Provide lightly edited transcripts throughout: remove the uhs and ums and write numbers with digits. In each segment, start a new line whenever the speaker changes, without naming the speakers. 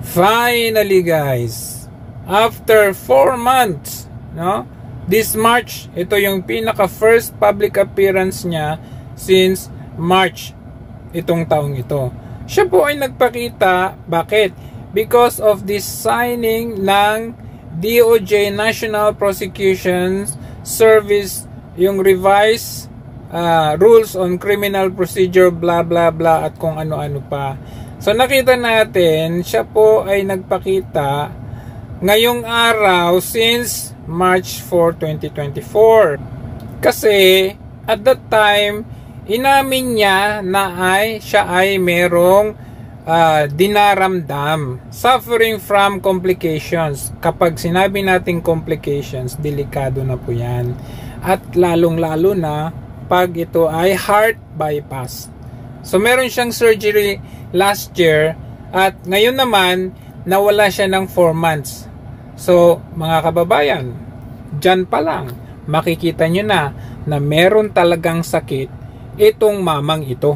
Finally guys, after 4 months, no? This March, ito yung pinaka first public appearance niya since March itong taong ito. Siya po ay nagpakita. Bakit? Because of this signing ng DOJ National Prosecutions Service, yung revised rules on criminal procedure, blah blah blah, at kung ano-ano pa. So nakita natin, siya po ay nagpakita ngayong araw since March 4, 2024. Kasi at that time, inamin niya na siya ay merong dinaramdam, suffering from complications. Kapag sinabi nating complications, delikado na po yan. At lalong-lalo na pag ito ay heart bypass. So meron siyang surgery last year at ngayon naman nawala siya ng 4 months. So mga kababayan, dyan pa lang makikita nyo na meron talagang sakit itong mamang ito.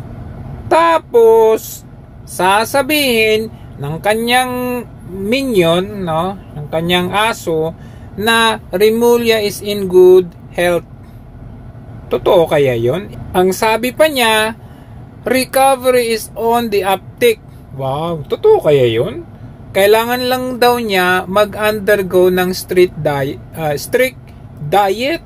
Tapos sasabihin ng kanyang minion, no, ng kanyang aso, na Remulla is in good health. Totoo kaya yon? Ang sabi pa niya, recovery is on the uptick. Wow, totoo kaya yon? Kailangan lang daw niya mag-undergo ng strict diet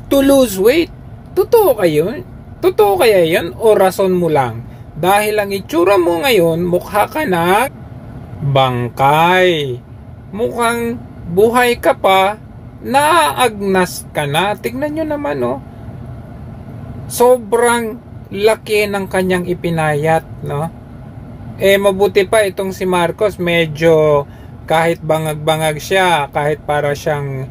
to lose weight. Totoo kaya yun? Totoo kaya yun? O rason mo lang? Dahil ang itsura mo ngayon, mukha ka na bangkay. Mukhang buhay ka pa, naaagnas ka na. Tignan nyo naman, oh. Sobrang laki ng kanyang ipinayat, no? Mabuti pa itong si Marcos, medyo kahit bangag-bangag siya, kahit para siyang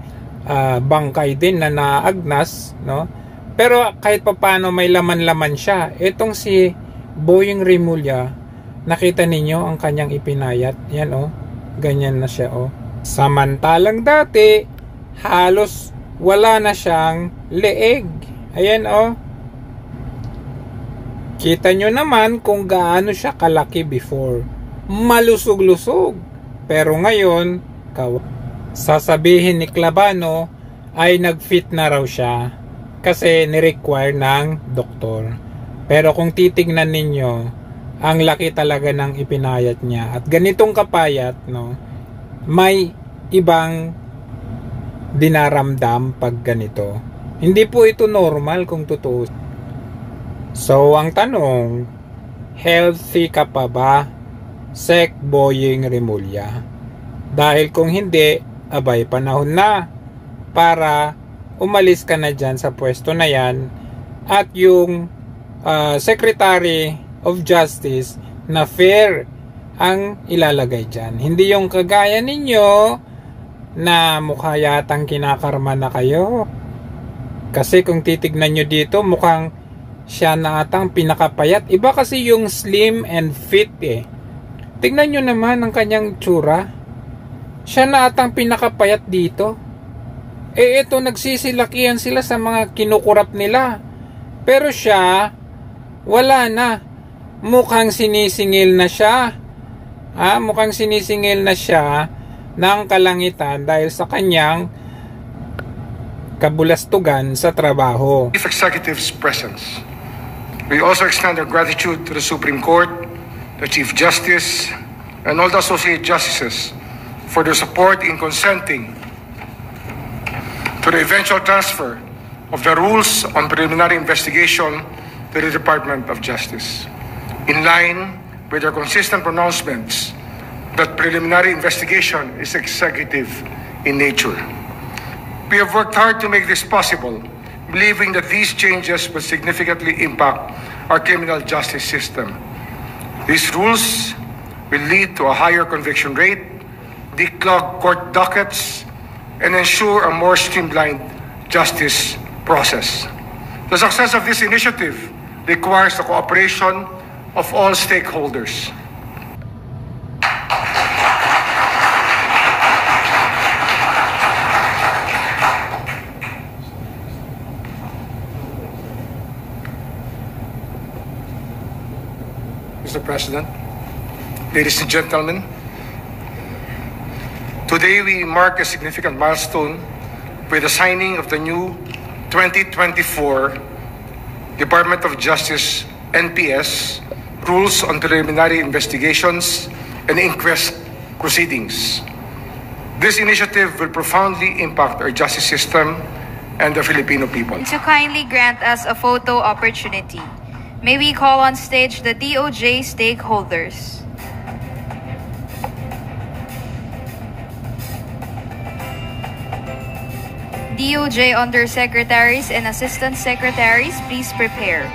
bangkay din na naagnas, no? Pero kahit papaano may laman-laman siya. Itong si Boying Remulla, nakita ninyo ang kanyang ipinayat. Yan, oh. Ganyan na siya, oh. Samantalang dati, halos wala na siyang leeg. Ayan, oh. Kita nyo naman kung gaano siya kalaki before. Malusog-lusog. Pero ngayon, sasabihin ni Clavano ay nag-fit na raw siya kasi ni-require ng doktor. Pero kung titignan ninyo, ang laki talaga ng ipinayat niya. At ganitong kapayat, no, may ibang dinaramdam pag ganito. Hindi po ito normal kung totoo. So, ang tanong, healthy ka pa ba, Sec Boying Remulla? Dahil kung hindi, abay panahon na para umalis ka na dyan sa pwesto na yan at yung Secretary of Justice na fair ang ilalagay dyan. Hindi yung kagaya ninyo na mukha yatang kinakarma na kayo. Kasi kung titignan nyo dito, mukhang siya na atang pinakapayat. Iba kasi yung slim and fit eh. Tignan nyo naman ang kanyang tsura. Siya na atang pinakapayat dito. Ito nagsisilakihan sila sa mga kinukurap nila. Pero siya, wala na. Mukhang sinisingil na siya. Mukhang sinisingil na siya ng kalangitan dahil sa kanyang kabulastugan sa trabaho.
Chief Executive's presence. We also extend our gratitude to the Supreme Court, the Chief Justice, and all the Associate Justices for their support in consenting to the eventual transfer of the rules on preliminary investigation to the Department of Justice, in line with their consistent pronouncements that preliminary investigation is executive in nature. We have worked hard to make this possible, believing that these changes will significantly impact our criminal justice system. These rules will lead to a higher conviction rate, declog court dockets, and ensure a more streamlined justice process. The success of this initiative requires the cooperation of all stakeholders. Mr. President, ladies and gentlemen, Today, we mark a significant milestone with the signing of the new 2024 Department of Justice NPS Rules on Preliminary Investigations and Inquest Proceedings. This initiative will profoundly impact our justice system and the Filipino people.
To kindly grant us a photo opportunity, may we call on stage the DOJ stakeholders. DOJ Undersecretaries and Assistant Secretaries, please prepare.